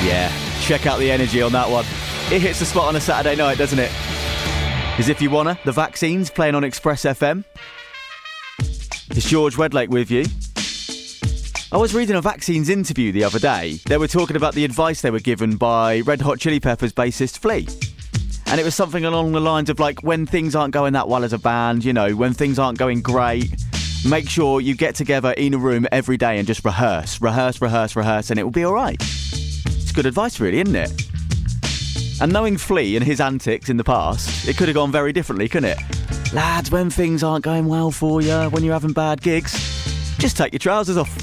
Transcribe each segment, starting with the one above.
Yeah, check out the energy on that one. It hits the spot on a Saturday night, doesn't it? As If You Wanna, The Vaccines, playing on Express FM. It's George Wedlake with you. I was reading a Vaccines interview the other day. They were talking about the advice they were given by Red Hot Chili Peppers bassist Flea. And it was something along the lines of like, when things aren't going that well as a band, you know, when things aren't going great, make sure you get together in a room every day and just rehearse, and it will be all right. It's good advice, really, isn't it? And knowing Flea and his antics in the past, it could have gone very differently, couldn't it? Lads, when things aren't going well for you, when you're having bad gigs, just take your trousers off.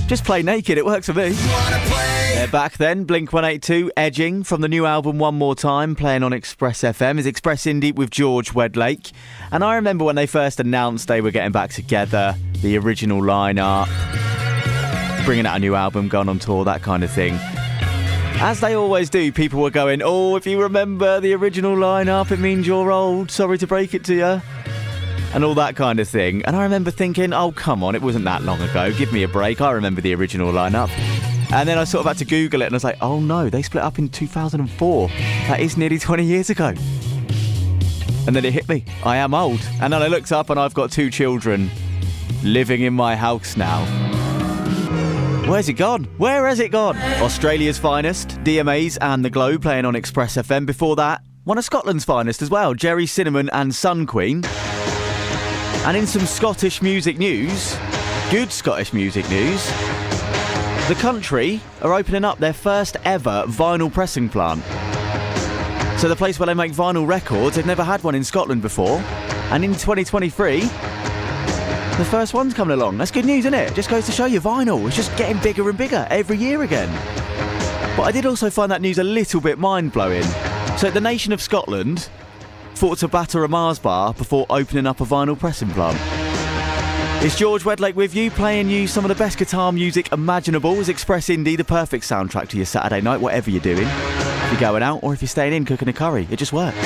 Just play naked, it works for me. They're back then, Blink-182, Edging, from the new album One More Time, playing on Express FM, is Express Indie with George Wedlake. And I remember when they first announced they were getting back together, the original lineup, bringing out a new album, going on tour, that kind of thing. As they always do, people were going, oh, if you remember the original lineup, it means you're old, sorry to break it to you, and all that kind of thing. And I remember thinking, oh, come on, it wasn't that long ago, give me a break, I remember the original lineup. And then I sort of had to Google it, and I was like, oh no, they split up in 2004. That is nearly 20 years ago. And then it hit me, I am old. And then I looked up and I've got 2 children living in my house now. Where's it gone? Where has it gone? Australia's finest, DMAs and The Globe, playing on Express FM. Before that, one of Scotland's finest as well, Jerry Cinnamon and Sun Queen. And in some Scottish music news, good Scottish music news, the country are opening up their first ever vinyl pressing plant. So the place where they make vinyl records, they've never had one in Scotland before. And in 2023... the first one's coming along. That's good news, isn't it? Just goes to show you vinyl. It's just getting bigger and bigger every year again. But I did also find that news a little bit mind-blowing. So the nation of Scotland fought to batter a Mars bar before opening up a vinyl pressing plant. It's George Wedlake with you, playing you some of the best guitar music imaginable. As Express Indie, the perfect soundtrack to your Saturday night, whatever you're doing. If you're going out or if you're staying in cooking a curry, it just works.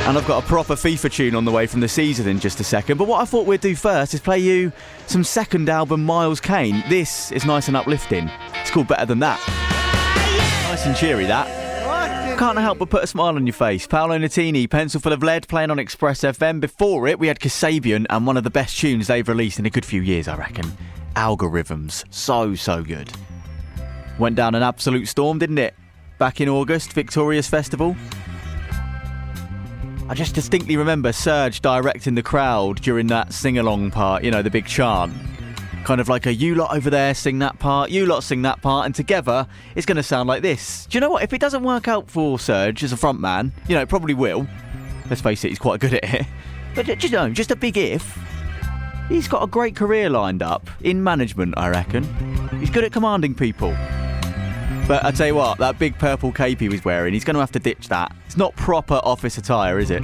And I've got a proper FIFA tune on the way from the Caesar in just a second. But what I thought we'd do first is play you some second album Miles Kane. This is nice and uplifting. It's called Better Than That. Nice and cheery, that. Can't help but put a smile on your face. Paolo Nutini, Pencil Full of Lead, playing on Express FM. Before it, we had Kasabian and one of the best tunes they've released in a good few years, I reckon. Algorithms. So good. Went down an absolute storm, didn't it? Back in August, Victorious Festival. I just distinctly remember Serge directing the crowd during that sing-along part, you know, the big chant. Kind of like a, you lot over there sing that part, you lot sing that part, and together it's going to sound like this. Do you know what? If it doesn't work out for Serge as a front man, you know, it probably will. Let's face it, he's quite good at it. But, you know, just a big if. He's got a great career lined up in management, I reckon. He's good at commanding people. But I tell you what, that big purple cape he was wearing, he's going to have to ditch that. It's not proper office attire, is it?